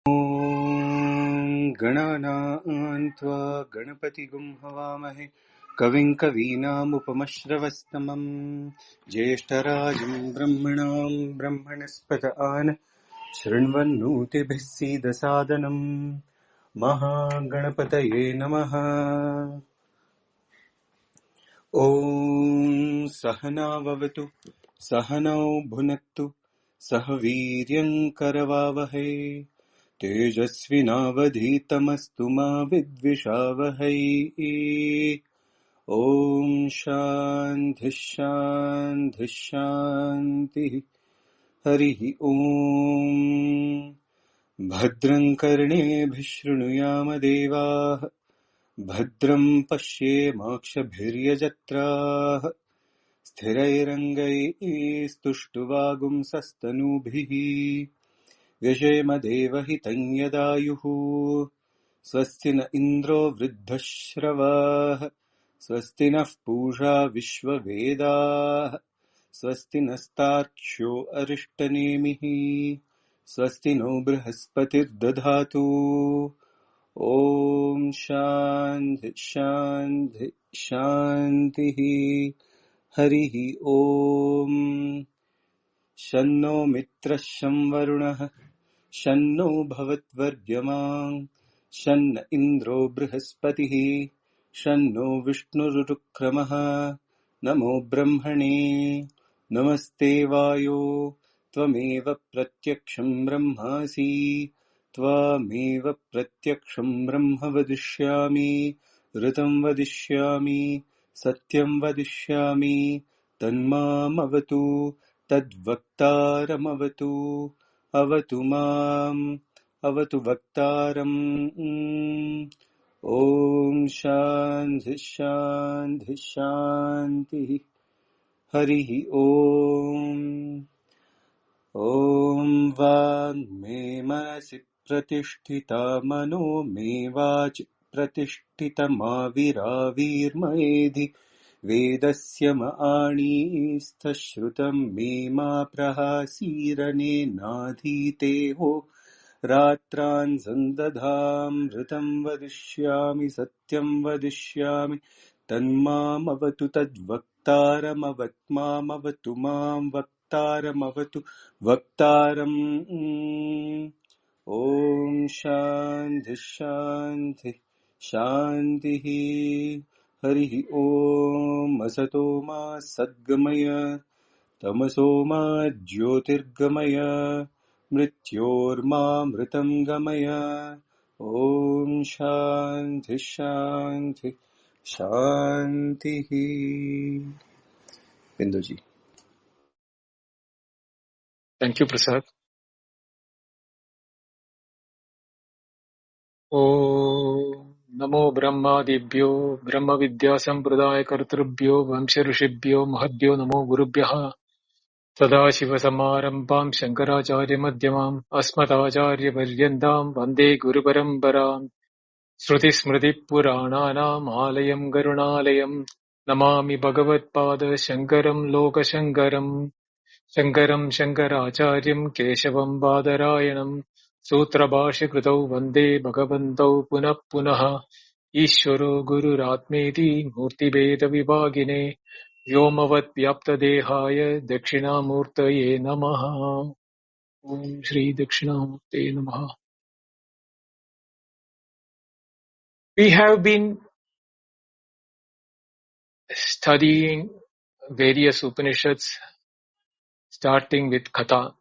ॐ गणानां त्वा गणपतिगुं हवामहे कविं कवीनामुपमश्रवस्तमं ज्येष्ठराजं ब्रह्मणां ब्रह्मणस्पत आन शृण्वन्नोतिभिः सीदसादनम् महागणपतये नमः। ॐ सहनाववतु सहनौ भुनक्तु सह वीर्यं करवावहै तेजस्विनावधीतमस्तु मा विद्विषावहै। ॐ शान्तिः शान्तिः शान्तिः। हरिः ॐ भद्रं कर्णेभिः शृणुयाम देवाः भद्रं पश्येमाक्षभिर्यजत्राः स्थिरैरङ्गैस्तुष्टुवागुंसस्तनूभिः व्यशेम देवहितं यदायुः स्वस्ति न इन्द्रो वृद्धश्रवाः स्वस्ति नः पूषा विश्ववेदाः स्वस्ति नस्तार्क्ष्यो अरिष्टनेमिः स्वस्ति नो बृहस्पतिर्दधातु। ॐ शान्ति शान्ति शान्तिः। हरिः ॐ शन्नो मित्रः शं वरुणः शन्नो भवत्वर्यमा शन्न इन्द्रो बृहस्पतिः शन्नो विष्णुरुक्रमः नमो ब्रह्मणे नमस्ते वायो त्वमेव प्रत्यक्षं ब्रह्मासि त्वामेव प्रत्यक्षं ब्रह्म वदिष्यामि ऋतं वदिष्यामि सत्यं वदिष्यामि तन्मामवतु तद्वक्तारमवतु अवतु माम् अवतु वक्तारम्। ॐ शान्ति शान्ति शान्तिः। हरिः ॐ ॐ वाङ्मे मनसि प्रतिष्ठिता मनो मे वाचि प्रतिष्ठितमाविराविर्मयेधि वेदस्य मआणीस्थश्रुतं मे मा प्रहासीरनेनाधीते हो रात्रान् सन्दधामृतं वदिष्यामि सत्यं वदिष्यामि तन्मामवतु तद्वक्तारमवत्मामवतु मां वक्तारमवतु वक्तारम्। ॐ शान्ति शान्ति शान्तिः। हरिः ॐ असतो मा सद्गमय तमसो मा ज्योतिर्गमय मृत्योर्मामृतं गमय। ॐ शान्ति शान्ति शान्तिः। बिंदु जी। Thank you, Prasad. Om Namo Brahmadibhyo Brahma Vidya Sampradaya Kartrubhyo Vamsha Rishibhyo Mahadbhyo Namo Gurubhyaha Sadashiva Samarambham Shankaracharya Madhyamam Asmatacharya Paryandam Vande Guru Parambaram Shruti Smriti Purananam Alayam Garunalayam Namami Bhagavad Pada Shankaram Loka Shankaram Shankaram Shankaracharyam Keshavam Badarayanam Sutrabhashikritau Vande Bhagavantau Punah Punah Ishvaro Gururatmeti Murtibheda Vibhagine Vyomavat Vyapta Dehaya Dakshinamurtaye Namaha. Om Shri Dakshinamurtaye Namaha. We have been studying various Upanishads starting with Katha.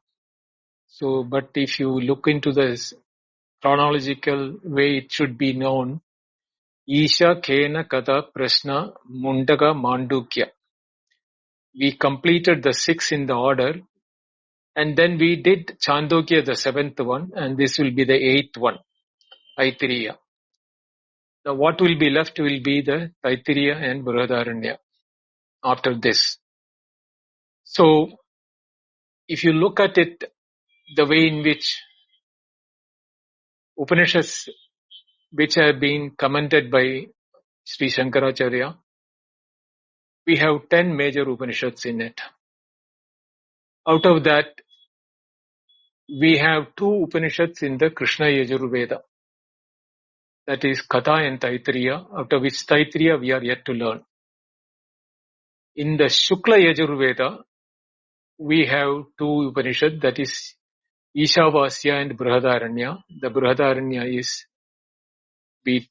So, but if you look into this chronological way it should be known, Isha Kena Katha Prashna Mundaka Mandukya. We completed the 6 in the order and then we did Chandogya, the 7th one, and this will be the 8th one, Aitareya. Now what will be left will be the Taittiriya and Brihadaranya after this. So if you look at it, the way in which Upanishads which have been commented by Sri Shankaracharya, we have 10 major Upanishads in it. Out of that, we have two Upanishads in the Krishna Yajurveda. That is Katha and Aitareya, out of which Aitareya we are yet to learn. In the Shukla Yajurveda, we have two Upanishads, that is Ishavasya and Brihadaranya. The Brihadaranya is be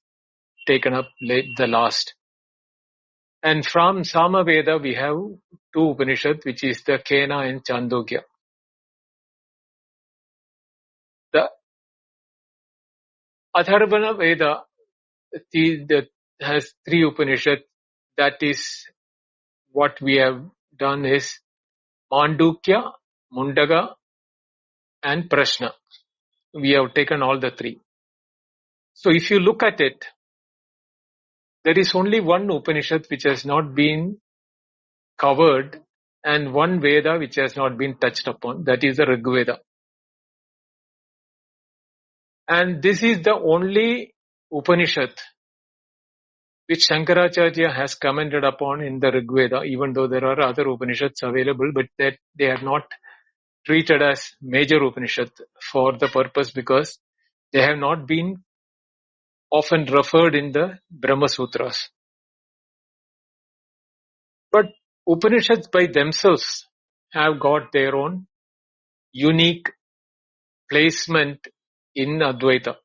taken up late, the last. And from Samaveda, we have two Upanishads, which is the Kena and Chandogya. The Atharvana Veda has three Upanishads. That is what we have done is Mandukya, Mundaga, and Prashna. We have taken all the three. So if you look at it, there is only one Upanishad which has not been covered and one Veda which has not been touched upon. That is the Rig Veda. And this is the only Upanishad which Shankaracharya has commented upon in the Rig Veda, even though there are other Upanishads available, but that they are not treated as major Upanishad for the purpose because they have not been often referred in the Brahma Sutras. But Upanishads by themselves have got their own unique placement in Advaita.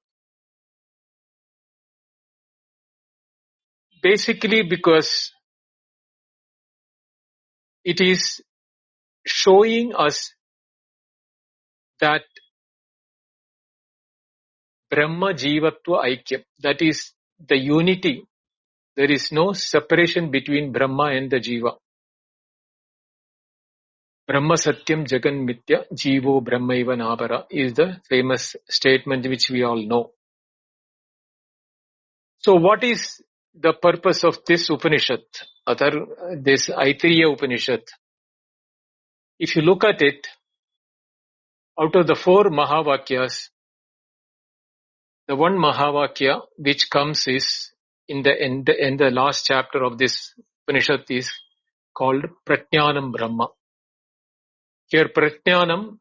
Basically because it is showing us that Brahma Jivatva Aikyam, that is the unity. There is no separation between Brahma and the Jiva. Brahma Satyam Jagan Mithya Jivo Brahmaiva Nabara is the famous statement which we all know. So what is the purpose of this Upanishad, this Aitareya Upanishad? If you look at it, out of the four Mahavakyas, the one Mahavakya which comes is in the last chapter of this Upanishad is called Prajnanam Brahma. Here Prajnanam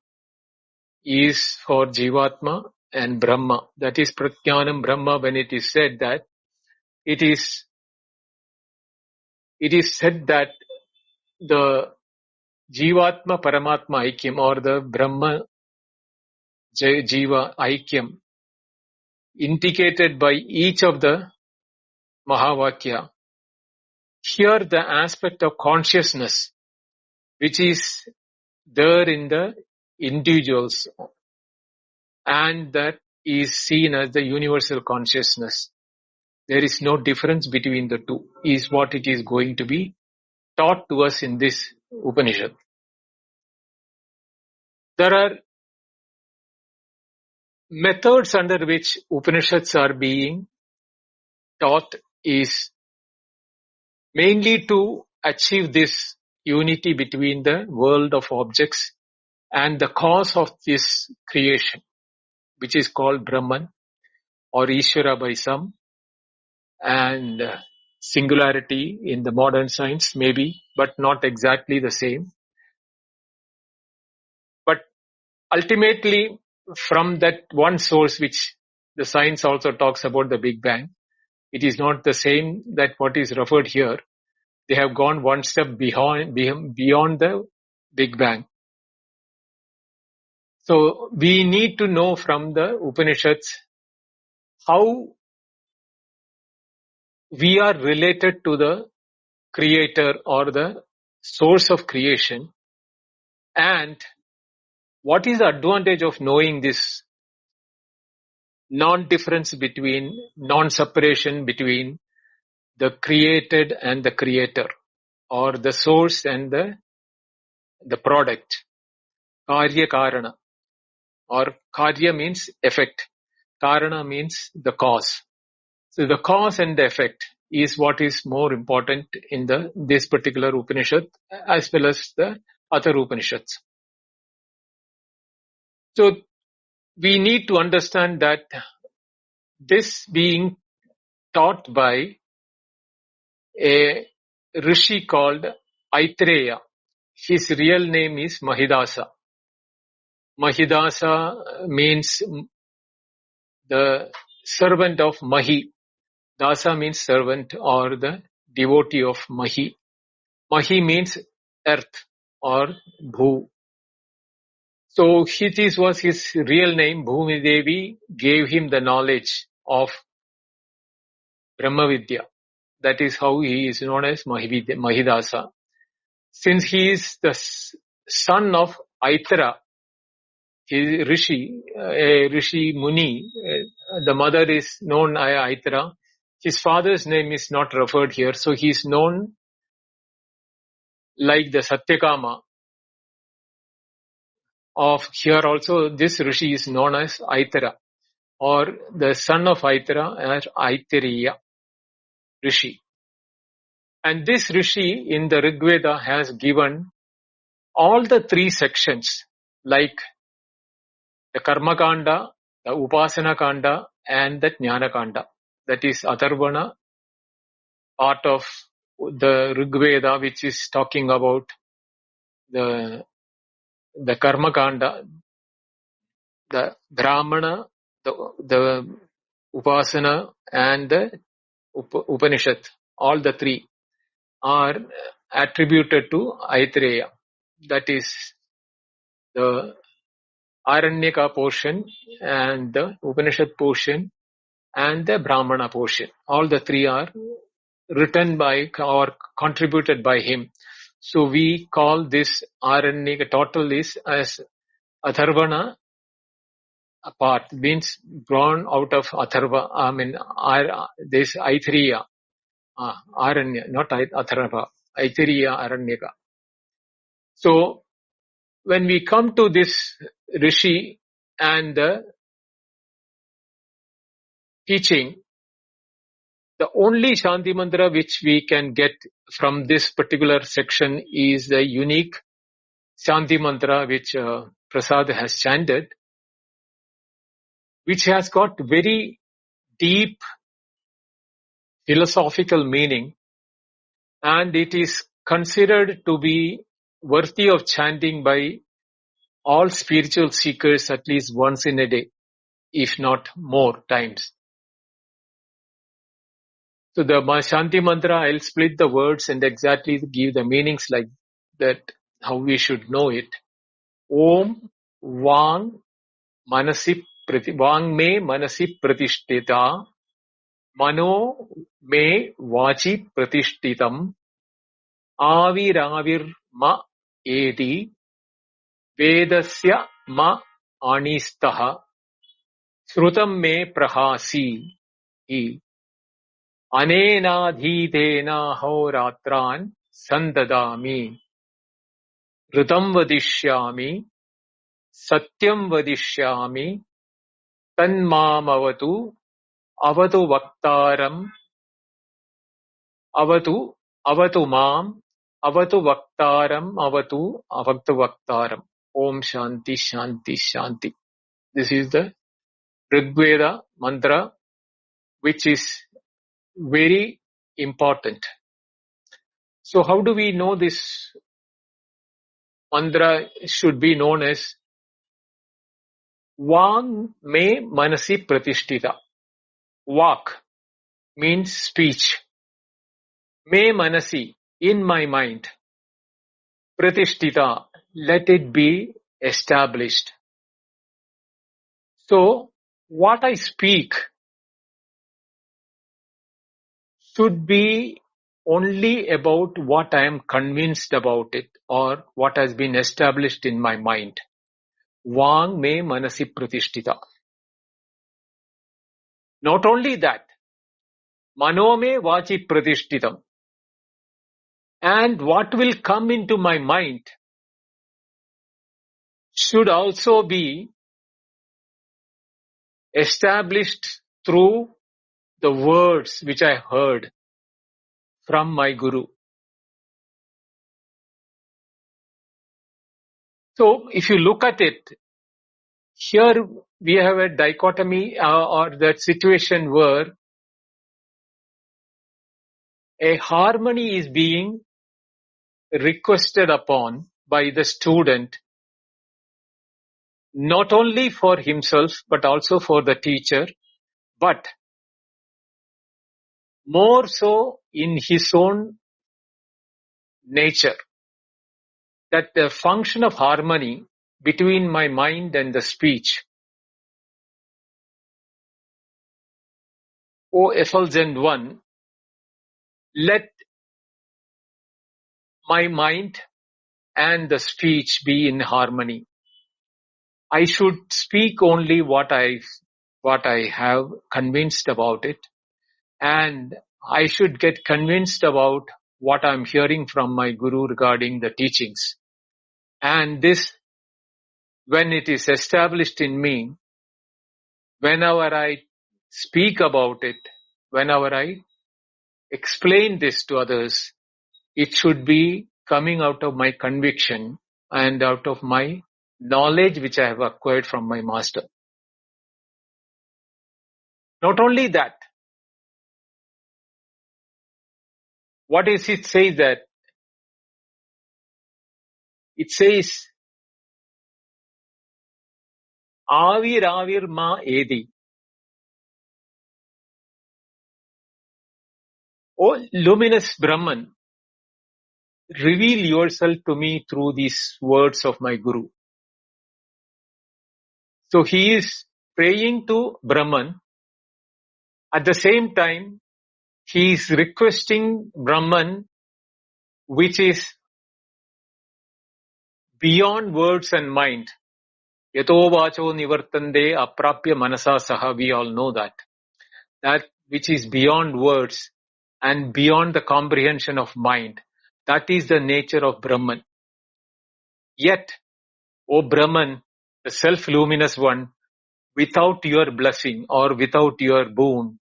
is for Jivatma and Brahma. That is Prajnanam Brahma when it is said that it is said that the Jivatma Paramatma Aikyam or the Brahma Jiva Aikyam indicated by each of the Mahavakya. Here the aspect of consciousness which is there in the individuals and that is seen as the universal consciousness. There is no difference between the two is what it is going to be taught to us in this Upanishad. There are methods under which Upanishads are being taught is mainly to achieve this unity between the world of objects and the cause of this creation, which is called Brahman or Ishvara by some, and singularity in the modern science maybe, but not exactly the same. But ultimately, from that one source which the science also talks about, the Big Bang, it is not the same that what is referred here. They have gone one step beyond the Big Bang. So we need to know from the Upanishads how we are related to the creator or the source of creation, and what is the advantage of knowing this non-difference between, non-separation between the created and the creator, or the source and the product. Karya Karana, or Karya means effect. Karana means the cause. So the cause and the effect is what is more important in this particular Upanishad as well as the other Upanishads. So we need to understand that this being taught by a rishi called Aitareya. His real name is Mahidasa. Mahidasa means the servant of Mahi. Dasa means servant or the devotee of Mahi. Mahi means earth or Bhu. So this was his real name. Bhumi Devi gave him the knowledge of Brahmavidya. That is how he is known as Mahidasa. Since he is the son of Aitara, his Rishi Muni, the mother is known as Aitara. His father's name is not referred here, so he is known like the Satyakama of here also. This Rishi is known as Aitara, or the son of Aitara as Aitareya Rishi. And this Rishi in the Rig Veda has given all the three sections, like the Karma Kanda, the Upasana Kanda, and the Jnana Kanda. That is Atharvana, part of the Rig Veda, which is talking about the Karma Kanda, the Brahmana, the Upasana, and the Upanishad. All the three are attributed to Aitareya. That is the Aranyaka portion and the Upanishad portion and the Brahmana portion. All the three are written by or contributed by him. So we call this Aranyaka total is as Atharvana part, means born out of Atharva. I mean, this Aitareya, Aranya, not Atharva, Aitareya Aranyaka. So when we come to this Rishi and the teaching, the only Shanti Mantra which we can get from this particular section is the unique Shanti Mantra which Prasad has chanted, which has got very deep philosophical meaning, and it is considered to be worthy of chanting by all spiritual seekers at least once in a day, if not more times. So the Shanti Mantra, I'll split the words and exactly give the meanings like that, how we should know it. Om Vang Me Manasi Pratishtita Mano Me Vachi Pratishtitam Aviravir Ma Edi Vedasya Ma Anistaha Srutam Me Prahasi Anenadhitena Horatran Sandadami Ritam Vadishyami Satyam Vadishyami Tanmamavatu Avatu Vaktaram Avatu Mam Avatu Vaktaram Avatu Vaktaram. Om Shanti Shanti Shanti. This is the Rig Veda mantra, which is very important. So how do we know this mantra should be known as Vang Me Manasi Pratishtita? Vak means speech. Me Manasi, in my mind. Pratishtita, let it be established. So what I speak should be only about what I am convinced about it or what has been established in my mind. Vang Me Manasi Pratishtita. Not only that, Mano Me Vachi Pratishtitam. And what will come into my mind should also be established through the words which I heard from my Guru. So if you look at it, here we have a dichotomy or that situation where a harmony is being requested upon by the student not only for himself, but also for the teacher, but more so in his own nature, that the function of harmony between my mind and the speech, O effulgent one, let my mind and the speech be in harmony. I should speak only what I have convinced about it, and I should get convinced about what I'm hearing from my guru regarding the teachings. And this, when it is established in me, whenever I speak about it, whenever I explain this to others, it should be coming out of my conviction and out of my knowledge which I have acquired from my master. Not only that, what is it say that? It says, Avir ma edi. O luminous Brahman, reveal yourself to me through these words of my Guru. So he is praying to Brahman. At the same time, he is requesting Brahman, which is beyond words and mind. Yato vacho nivartande aprapya manasa saha, we all know that. That which is beyond words and beyond the comprehension of mind. That is the nature of Brahman. Yet, O Brahman, the self-luminous one, without your blessing or without your boon,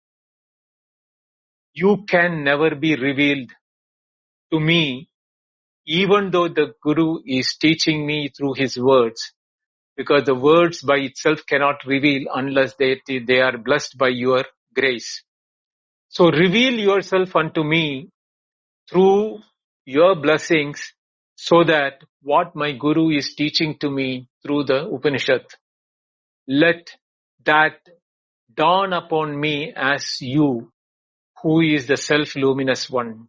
you can never be revealed to me, even though the Guru is teaching me through his words, because the words by itself cannot reveal unless they are blessed by your grace. So reveal yourself unto me through your blessings, so that what my Guru is teaching to me through the Upanishad, let that dawn upon me as you, who is the self-luminous one.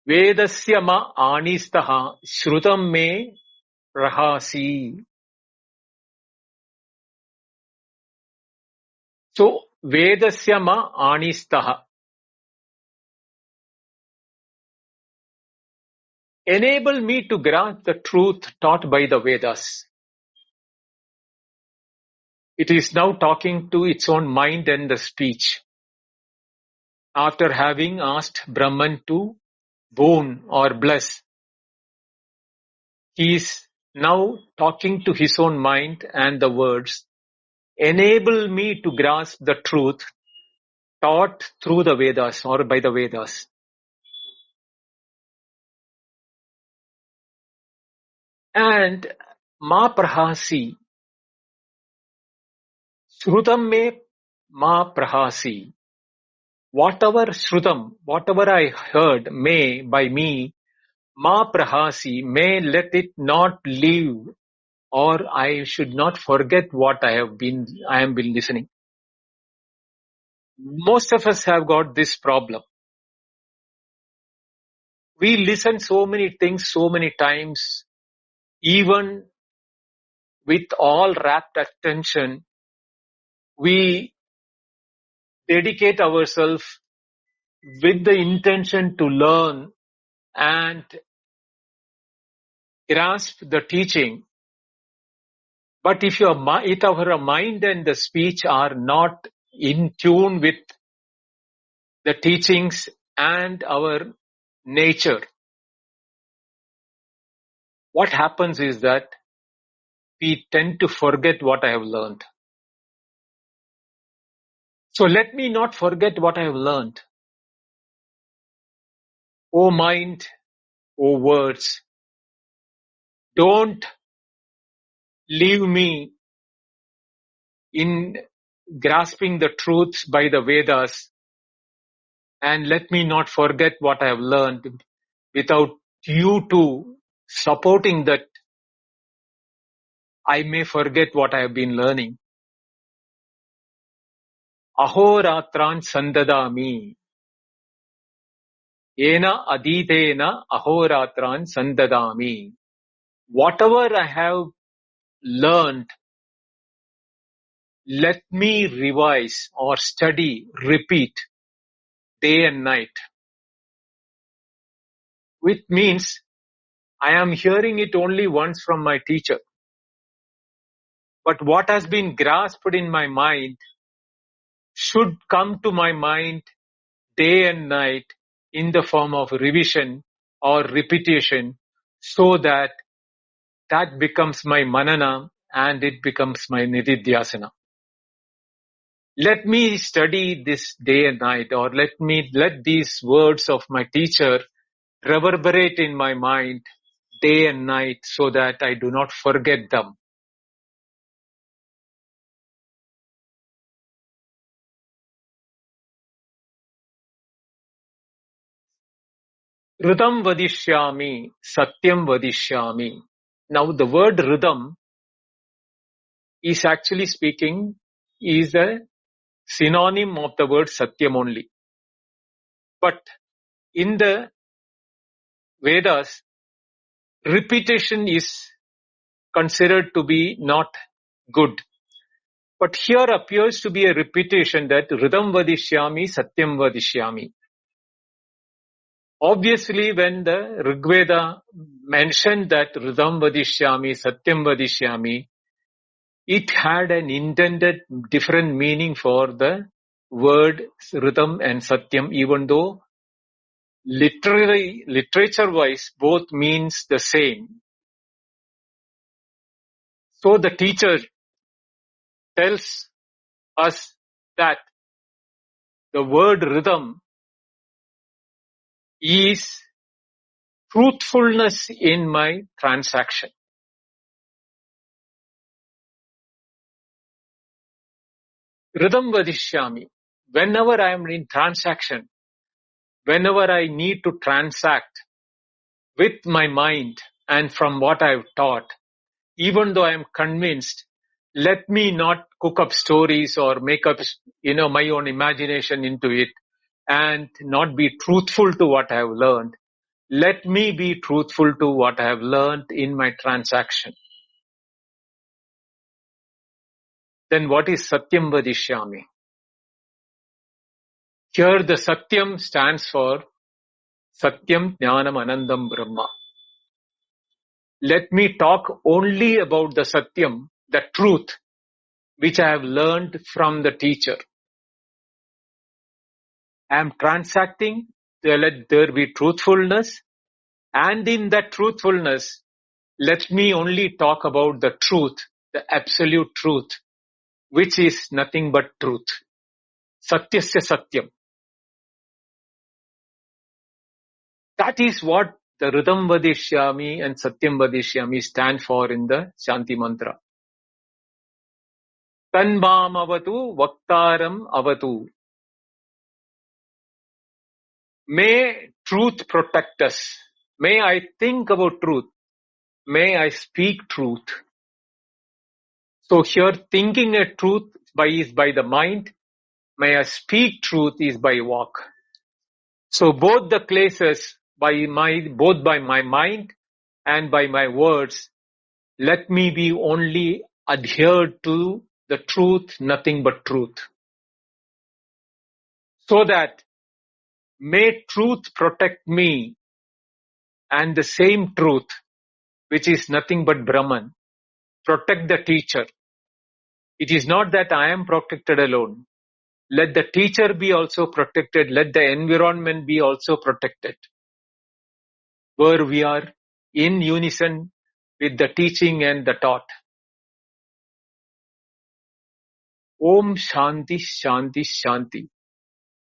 Vedasya ma anistaha shrutam me rahasi. So, Vedasya ma anistaha. Enable me to grasp the truth taught by the Vedas. It is now talking to its own mind and the speech. After having asked Brahman to boon or bless, he is now talking to his own mind and the words, enable me to grasp the truth taught through the Vedas or by the Vedas. And ma prahasi, shrutam me ma prahasi. Whatever shrutam, whatever I heard, may by me, ma prahasi, may let it not leave, or I should not forget what I have been listening. Most of us have got this problem. We listen so many things so many times, even with all rapt attention, we dedicate ourselves with the intention to learn and grasp the teaching. But if our mind and the speech are not in tune with the teachings and our nature, what happens is that we tend to forget what I have learned. So let me not forget what I have learned. O mind, O words, don't leave me in grasping the truths by the Vedas, and let me not forget what I have learned without due to supporting that I may forget what I have been learning. Ahoratran sandadami. Ena aditena ahoratran sandadami. Whatever I have learned, let me revise or study, repeat day and night. Which means I am hearing it only once from my teacher. But what has been grasped in my mind should come to my mind day and night in the form of revision or repetition, so that that becomes my manana and it becomes my nididhyasana. Let me study this day and night, or let these words of my teacher reverberate in my mind day and night so that I do not forget them. Ridham vadishyami, satyam vadishyami. Now the word rhythm is actually speaking is a synonym of the word satyam only. But in the Vedas, repetition is considered to be not good. But here appears to be a repetition that Ridham vadishyami, Satyam vadishyami. Obviously, when the Rigveda mentioned that Ridham vadishyami, Satyam vadishyami, it had an intended different meaning for the word Ridham and Satyam, even though literature-wise both means the same. So the teacher tells us that the word rhythm is truthfulness in my transaction. Rhythm vadishyami. Whenever I am in transaction, whenever I need to transact with my mind and from what I have taught, even though I am convinced, let me not cook up stories or make up, my own imagination into it and not be truthful to what I have learned. Let me be truthful to what I have learned in my transaction. Then what is Satyam Vadishyami? Here the Satyam stands for Satyam Jnanam Anandam Brahma. Let me talk only about the Satyam, the truth, which I have learned from the teacher. I am transacting, let there be truthfulness, and in that truthfulness, let me only talk about the truth, the absolute truth, which is nothing but truth. Satyasya Satyam. That is what the Ridham Vadishyami and Satyam Vadishyami stand for in the Shanti Mantra. Tanmam avatu, Vaktaram avatu. May truth protect us. May I think about truth. May I speak truth. So here thinking a truth is by the mind. May I speak truth is by walk. So both the places both by my mind and by my words, let me be only adhered to the truth, nothing but truth. So that may truth protect me, and the same truth, which is nothing but Brahman, protect the teacher. It is not that I am protected alone. Let the teacher be also protected. Let the environment be also protected. Where we are in unison with the teaching and the taught. Om Shanti Shanti Shanti.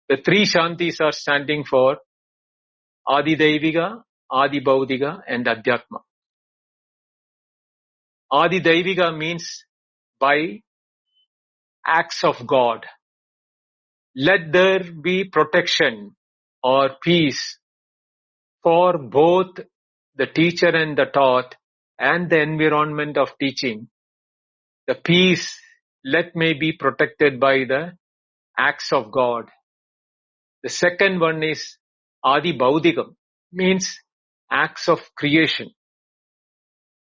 The three Shantis are standing for Adi Daiviga, Adi Baudiga and Adhyatma. Adi Daiviga means by acts of God. Let there be protection or peace for both the teacher and the taught, and the environment of teaching. The peace, let may be protected by the acts of God. The second one is Adi Baudigam, means acts of creation.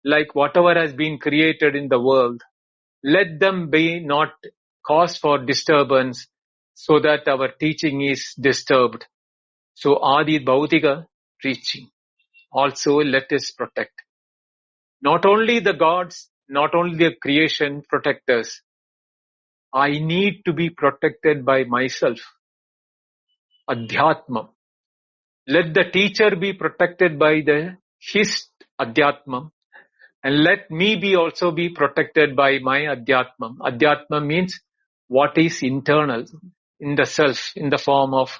Like whatever has been created in the world, let them be not cause for disturbance so that our teaching is disturbed. So Adi Baudiga teaching. Also let us protect. Not only the gods, not only the creation protect us. I need to be protected by myself. Adhyatma. Let the teacher be protected by his Adhyatma. And let me be also be protected by my Adhyatma. Adhyatma means what is internal in the self, in the form of,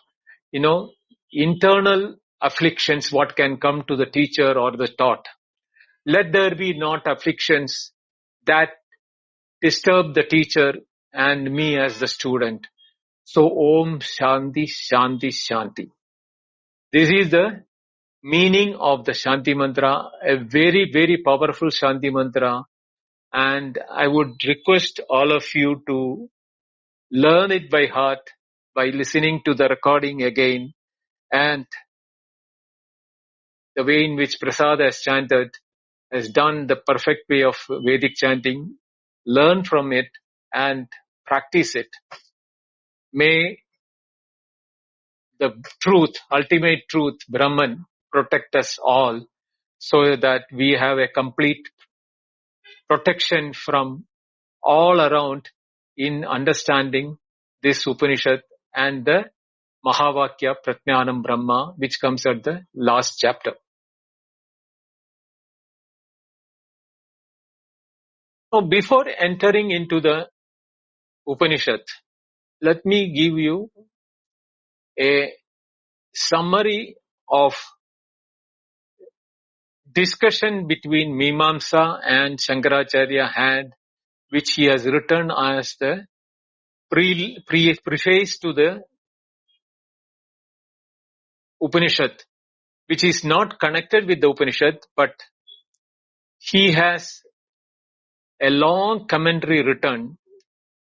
internal afflictions, what can come to the teacher or the taught. Let there be not afflictions that disturb the teacher and me as the student. So Om Shanti Shanti Shanti. This is the meaning of the Shanti Mantra, a very, very powerful Shanti Mantra. And I would request all of you to learn it by heart by listening to the recording again, and the way in which Prasad has chanted has done the perfect way of Vedic chanting. Learn from it and practice it. May the truth, ultimate truth, Brahman, protect us all so that we have a complete protection from all around in understanding this Upanishad and the Mahavakya Pratnyanam Brahma, which comes at the last chapter. Now, before entering into the Upanishad, let me give you a summary of discussion between Mimamsa and Shankaracharya had, which he has written as the preface to the Upanishad, which is not connected with the Upanishad, but he has a long commentary written,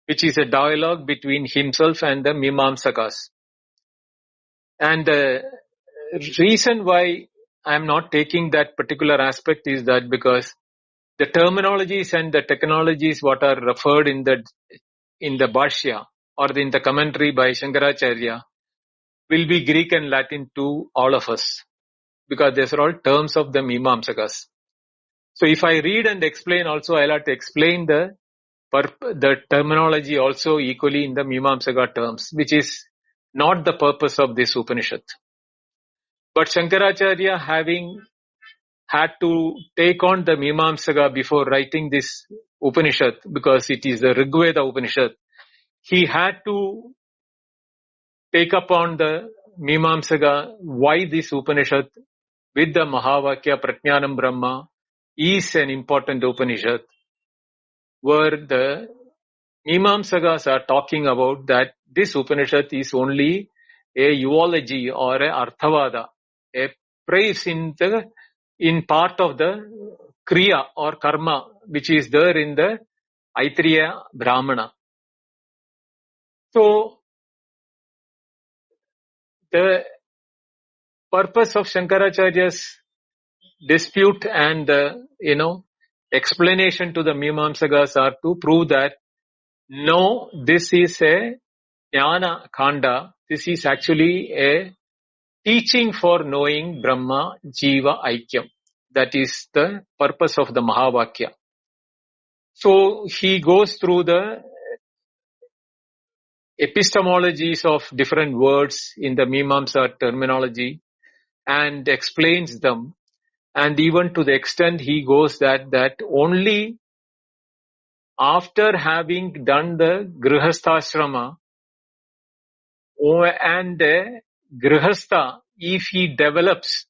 which is a dialogue between himself and the Mimamsakas. And the reason why I am not taking that particular aspect is that because the terminologies and the technologies what are referred in the Bhashya or in the commentary by Shankaracharya will be Greek and Latin to all of us, because these are all terms of the Mimamsakas. So if I read and explain also, I'll have to explain the terminology also equally in the Mimamsaka terms, which is not the purpose of this Upanishad. But Shankaracharya, having had to take on the Mimamsaka before writing this Upanishad, because it is the Rigveda Upanishad, he had to take upon the Mimamsaka why this Upanishad with the Mahavakya Pratnyanam Brahma is an important Upanishad, where the Mimamsakas are talking about that this Upanishad is only a eulogy or a Arthavada, a praise in part of the Kriya or Karma, which is there in the Aitareya Brahmana. So, the purpose of Shankaracharya's dispute and explanation to the Mimamsakas are to prove that no, this is a Jnana Khanda. This is actually a teaching for knowing Brahma, Jiva, Aikyam. That is the purpose of the Mahavakya. So he goes through the epistemologies of different words in the Mimamsa terminology and explains them. And even to the extent he goes that only after having done the Grihasthashrama and the Grihastha, if he develops,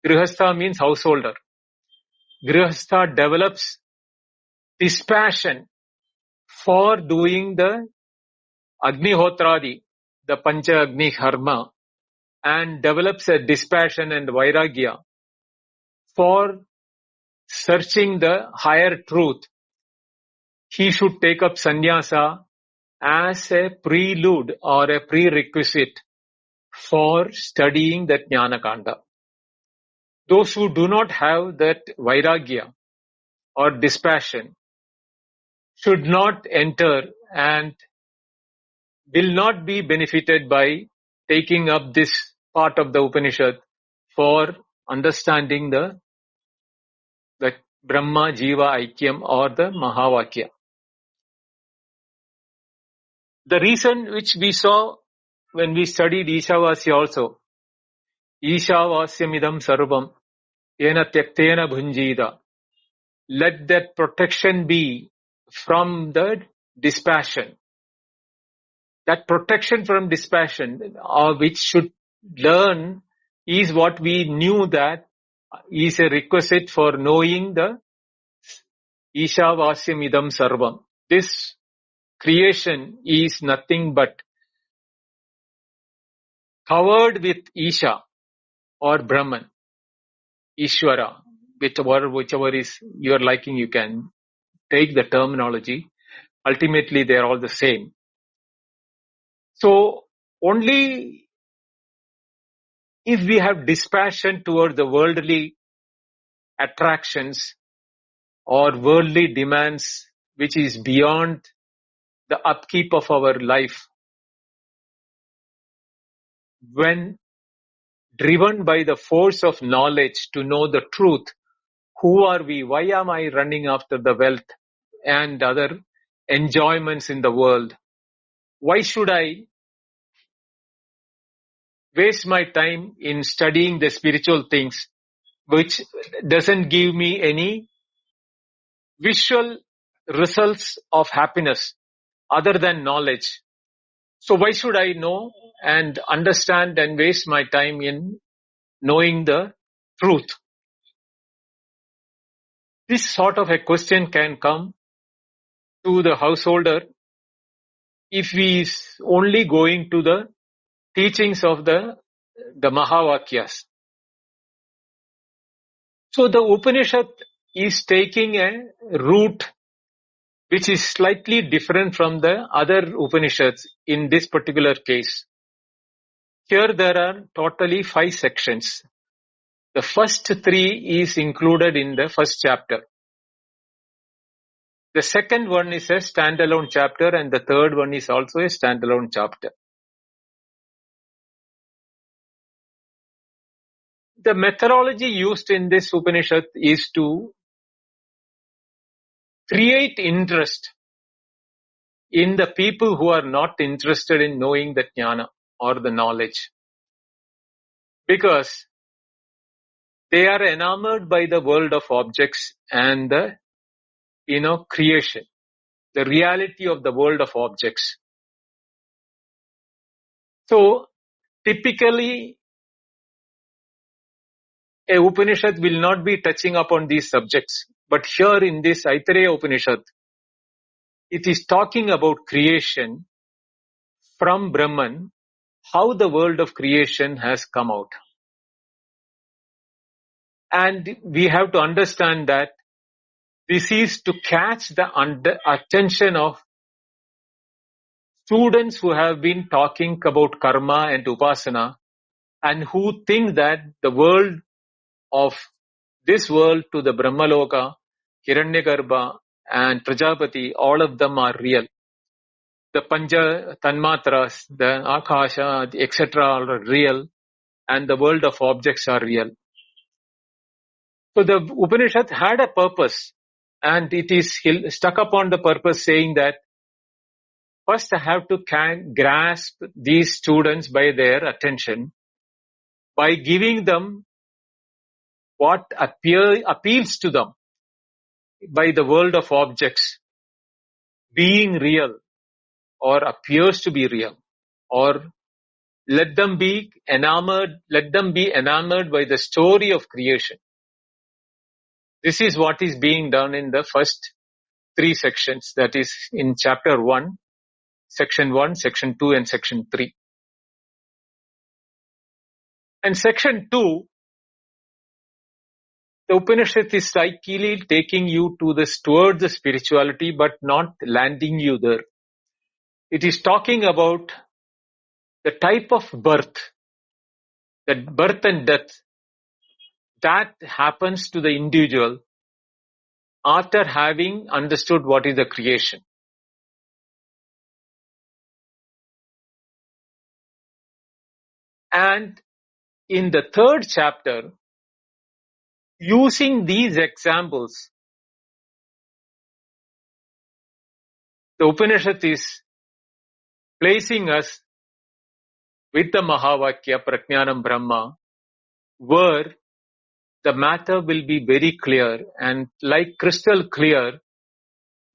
Grihastha means householder, Grihastha develops dispassion for doing the Agnihotradi, the Pancha Agni Karma, and develops a dispassion and Vairagya for searching the higher truth, he should take up sannyasa as a prelude or a prerequisite for studying the Jnana Kanda. Those who do not have that vairagya or dispassion should not enter and will not be benefited by taking up this part of the Upanishad for understanding the Brahma Jiva Aikyam or the Mahavakya. The reason which we saw when we studied Ishavasya also, Ishavasyamidam sarvam yena tyaktena bhunjida. Let that protection be from the dispassion. That protection from dispassion, which should learn, is what we knew that is a requisite for knowing the Ishavasyam idam sarvam. This creation is nothing but covered with Isha or Brahman, Ishvara, whichever is your liking, you can take the terminology. Ultimately, they are all the same. So, only if we have dispassion toward the worldly attractions or worldly demands, which is beyond the upkeep of our life, when driven by the force of knowledge to know the truth, who are we? Why am I running after the wealth and other enjoyments in the world? Why should I waste my time in studying the spiritual things, which doesn't give me any visual results of happiness other than knowledge? So why should I know and understand and waste my time in knowing the truth? This sort of a question can come to the householder if he is only going to the teachings of the Mahavakyas. So the Upanishad is taking a route which is slightly different from the other Upanishads in this particular case. Here there are totally 5 sections. The first 3 is included in the first chapter. The second one is a standalone chapter and the third one is also a standalone chapter. The methodology used in this Upanishad is to create interest in the people who are not interested in knowing the jnana or the knowledge, because they are enamored by the world of objects and the creation, the reality of the world of objects. So typically a Upanishad will not be touching upon these subjects, but here in this Aitareya Upanishad, it is talking about creation from Brahman, how the world of creation has come out. And we have to understand that this is to catch the attention of students who have been talking about karma and upasana and who think that the world of this world to the Brahmaloka, Hiranyagarbha and Prajapati, all of them are real. The Panja Tanmatras, the Akasha, etc. are real, and the world of objects are real. So the Upanishad had a purpose, and it is stuck upon the purpose, saying that first I have to grasp these students by their attention by giving them what appeals to them by the world of objects being real or appears to be real, or let them be enamored by the story of creation. This is what is being done in the first 3 sections, that is in chapter 1, section 1, section 2 and section 3. And section 2, The Upanishad is likely taking you towards the spirituality, but not landing you there. It is talking about the type of birth, that birth and death, that happens to the individual after having understood what is the creation. And in the third chapter, using these examples, the Upanishad is placing us with the Mahavakya, Prajnanam Brahma, where the matter will be very clear and like crystal clear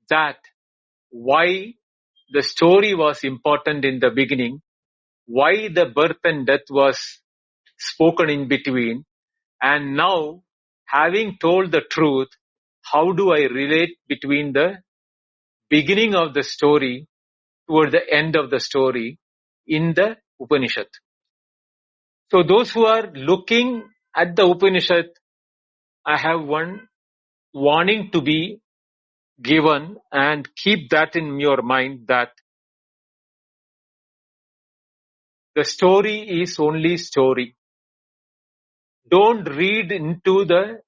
that why the story was important in the beginning, why the birth and death was spoken in between, and now having told the truth, how do I relate between the beginning of the story toward the end of the story in the Upanishad. So those who are looking at the Upanishad, I have one warning to be given, and keep that in your mind, that the story is only story. Don't read into the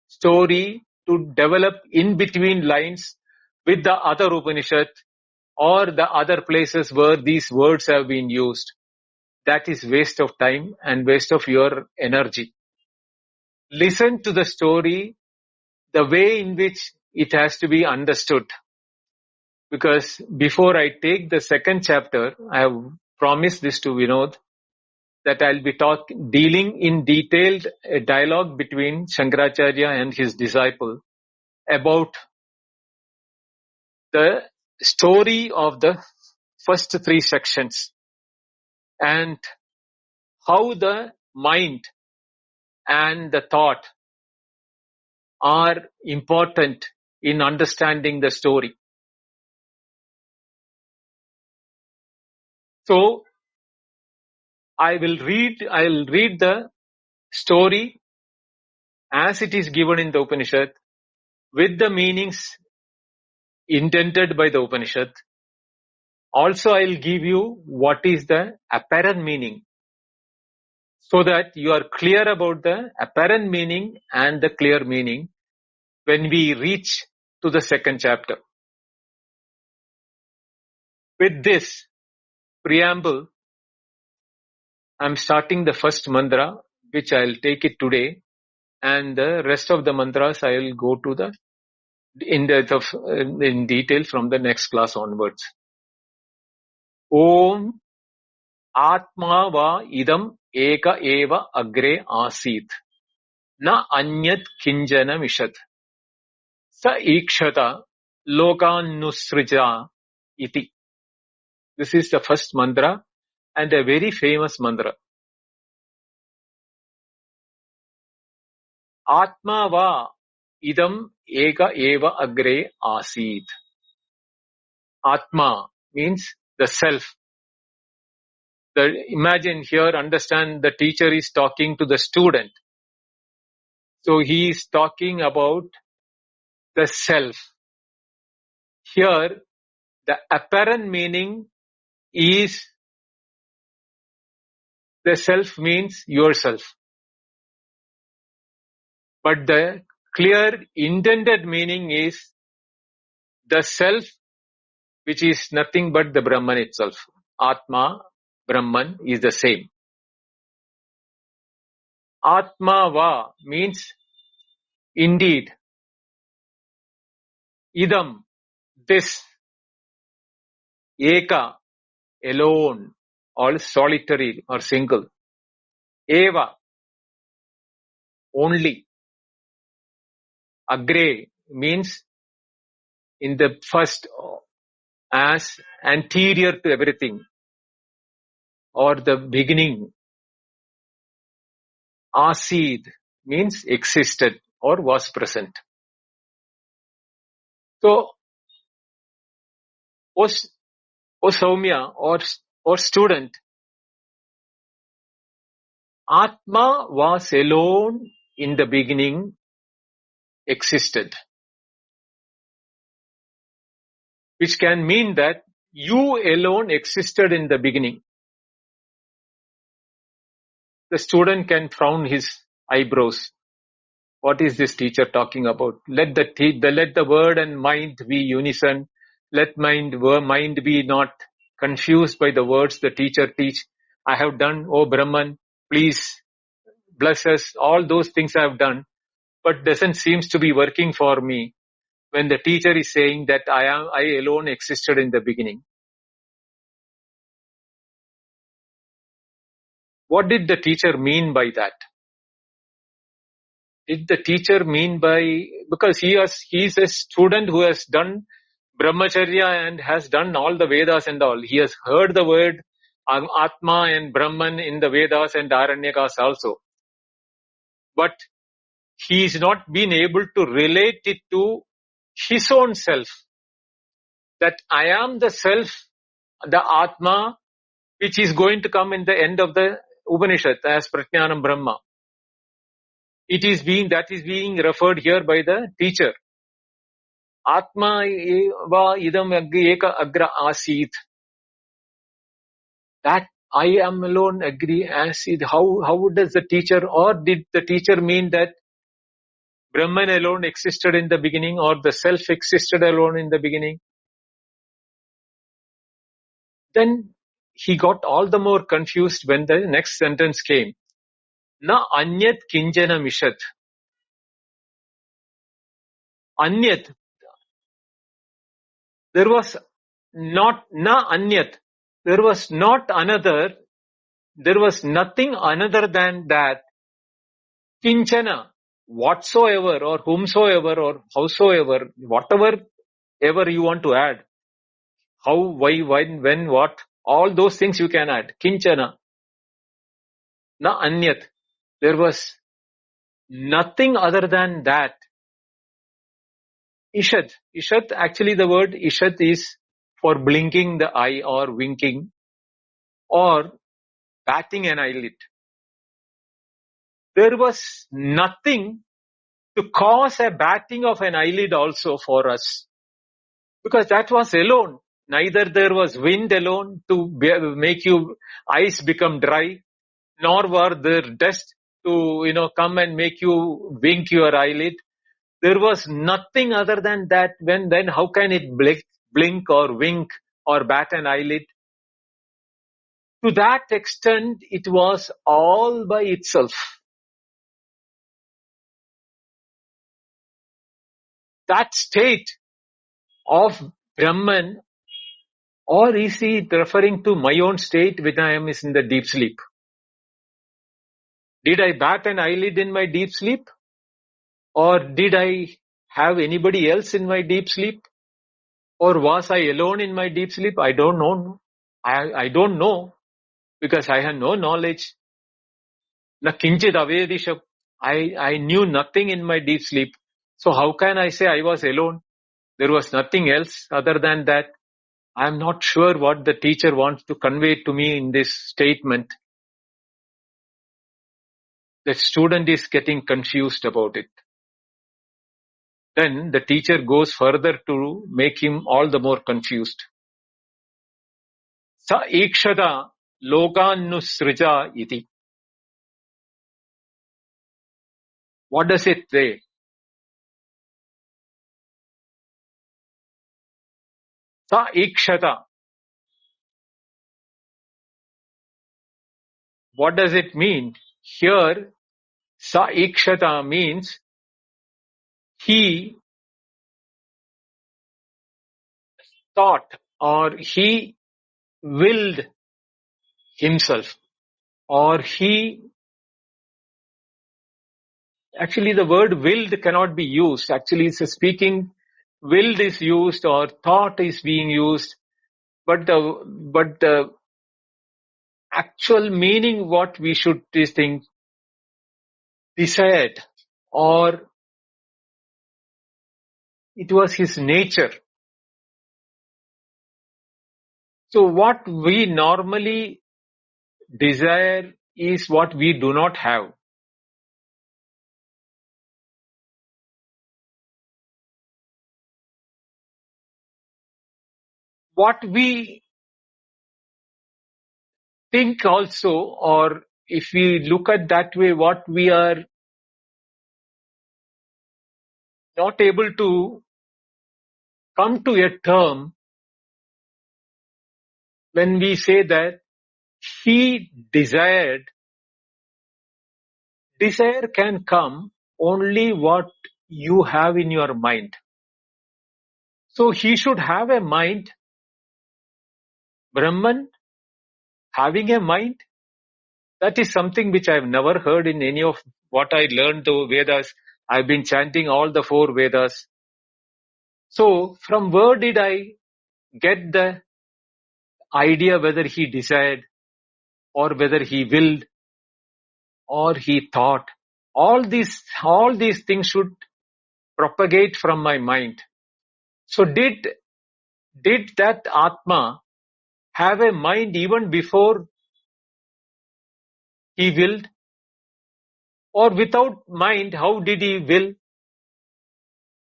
story to develop in between lines with the other Upanishad or the other places where these words have been used. That is waste of time and waste of your energy. Listen to the story the way in which it has to be understood. Because before I take the second chapter, I have promised this to Vinod, that I'll be dealing in detailed dialogue between Shankaracharya and his disciple about the story of the first three sections and how the mind and the thought are important in understanding the story. So I'll read the story as it is given in the Upanishad with the meanings intended by the Upanishad. Also, I'll give you what is the apparent meaning, so that you are clear about the apparent meaning and the clear meaning when we reach to the second chapter. With this preamble, I'm starting the first mantra, which I'll take it today, and the rest of the mantras I'll go to in detail from the next class onwards. Om Atma va idam eka eva agre asit na anyat kinjana mishat sa ikshata lokanusrija iti. This is the first mantra and a very famous mantra. Atma va idam eka eva agre asit. Atma means the self. Imagine here, understand, the teacher is talking to the student. So he is talking about the self. Here, the apparent meaning is the self means yourself. But the clear intended meaning is the self, which is nothing but the Brahman itself. Atma, Brahman is the same. Atma va means indeed. Idam, this. Eka, alone, or solitary or single. Eva, only. Agre means in the first, as anterior to everything, or the beginning. Asid means existed or was present. So, O Saumya or student, Atma was alone in the beginning existed. Which can mean that you alone existed in the beginning. The student can frown his eyebrows. What is this teacher talking about? Let the word and mind be unison. Let mind be not confused by the words the teacher teach. I have done, oh Brahman, please bless us. All those things I have done, but doesn't seems to be working for me when the teacher is saying that I alone existed in the beginning. What did the teacher mean by that? Did the teacher mean by, because he's a student who has done brahmacharya and has done all the Vedas and all. He has heard the word Atma and Brahman in the Vedas and Aranyakas also. But he's not been able to relate it to his own self. That I am the self, the Atma, which is going to come in the end of the Upanishad as Prajnanam Brahma. That is being referred here by the teacher. Atma eva idam eka agra asid. That I am alone agree asid. How does the teacher, or did the teacher mean that Brahman alone existed in the beginning, or the self existed alone in the beginning? Then he got all the more confused when the next sentence came. Na anyat kinjana mishat. Anyat. There was not, na anyat. There was not another, there was nothing another than that. Kinchana, whatsoever or whomsoever or howsoever, whatever ever you want to add. How, why, when, what, all those things you can add. Kinchana. Na anyat. There was nothing other than that. Ishad. Ishad, actually the word Ishad is for blinking the eye or winking or batting an eyelid. There was nothing to cause a batting of an eyelid also for us. Because that was alone. Neither there was wind alone to make your eyes become dry, nor were there dust to, come and make you wink your eyelid. There was nothing other than that. Then how can it blink or wink or bat an eyelid? To that extent, it was all by itself. That state of Brahman, or is he referring to my own state when I am in the deep sleep? Did I bat an eyelid in my deep sleep? Or did I have anybody else in my deep sleep? Or was I alone in my deep sleep? I don't know. I don't know because I had no knowledge. Na kinchid avedisham. I knew nothing in my deep sleep. So how can I say I was alone? There was nothing else other than that. I am not sure what the teacher wants to convey to me in this statement. The student is getting confused about it. Then the teacher goes further to make him all the more confused. Sa ikshada lokanusrija iti. What does it say? Sa ikshada. What does it mean? Here, sa ikshata means he thought or he willed himself, or actually the word willed cannot be used. Actually it's a speaking, willed is used or thought is being used, but the actual meaning what we should think, desired, or it was his nature. So what we normally desire is what we do not have. what we think also, or if we look at that way, what we are not able to come to a term when we say that he desired. Desire can come only what you have in your mind. So he should have a mind. Brahman having a mind, that is something which I have never heard in any of what I learned the Vedas. I've been chanting all the 4 Vedas. So from where did I get the idea whether he desired or whether he willed or he thought? All these things should propagate from my mind. So did that Atma have a mind even before he willed? Or without mind, how did he will?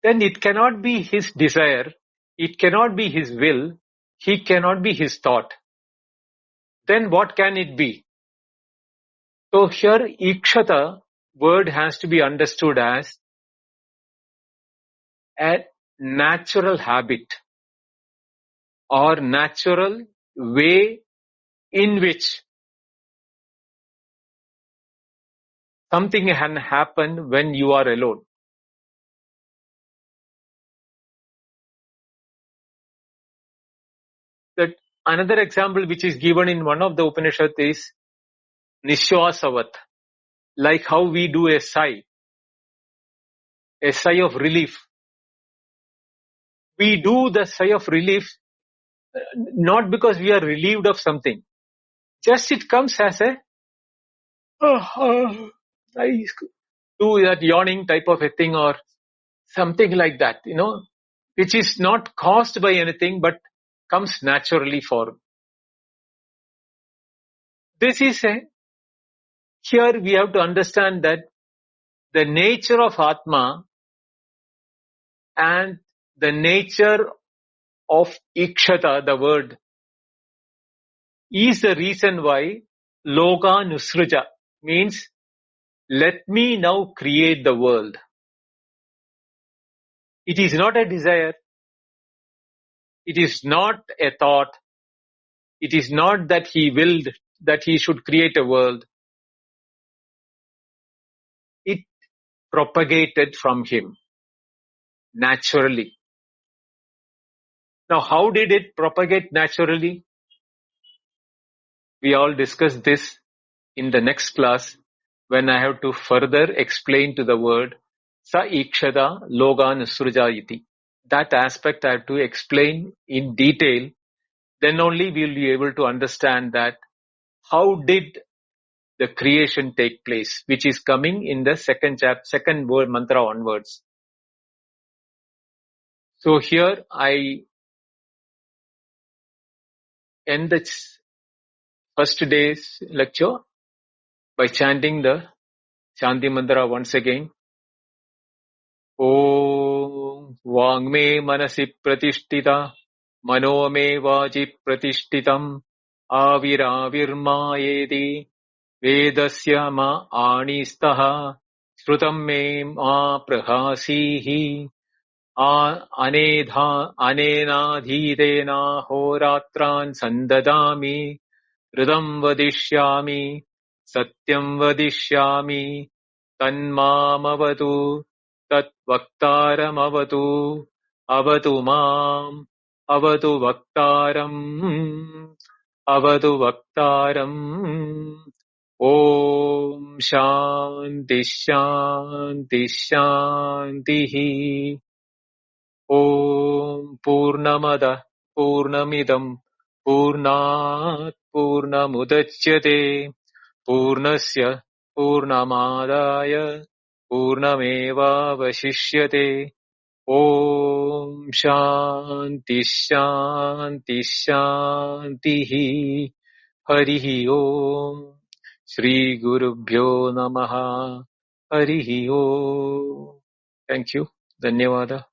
Then it cannot be his desire, it cannot be his will, he cannot be his thought. Then what can it be? So here Ikshata word has to be understood as a natural habit or natural way in which something can happen when you are alone. That another example which is given in one of the Upanishads is Nishwasavat, like how we do a sigh of relief. We do the sigh of relief not because we are relieved of something. Just it comes as a I do that yawning type of a thing or something like that, which is not caused by anything but comes naturally for. This is here we have to understand that the nature of Atma and the nature of Ikshata, the word, is the reason why Loka Nusruja means let me now create the world. It is not a desire. It is not a thought. It is not that he willed that he should create a world. It propagated from him naturally. Now, how did it propagate naturally? We all discuss this in the next class when I have to further explain to the word Sa Ikshada Loga Nusruja Iti. That aspect I have to explain in detail. Then only we will be able to understand that how did the creation take place, which is coming in the second word mantra onwards. So here I end the first day's lecture by chanting the Shanti mantra once again. Om Vangme Manasi Pratishtita Mano Me Vaji Pratishtitam Aviravirmayedi Vedasya Ma Anistaha Shrutam Me Ma Prahasihi Anenadhitena Horatran Sandadami Ridam Vadishyami Satyam Vadishyami Tanmamavatu Tatvaktaram Avatu Mam Avatu Vaktaram Om Shanti Shanti Shanti Om Purnamada Purnamidam Purnat Purnamudachyate Purnasya Purnamadaya Purnameva Vashishyate Om Shanti Shanti Shanti Harihi Om Shri Gurubhyo Namaha Harihi Om. Thank you. Dhanyavada.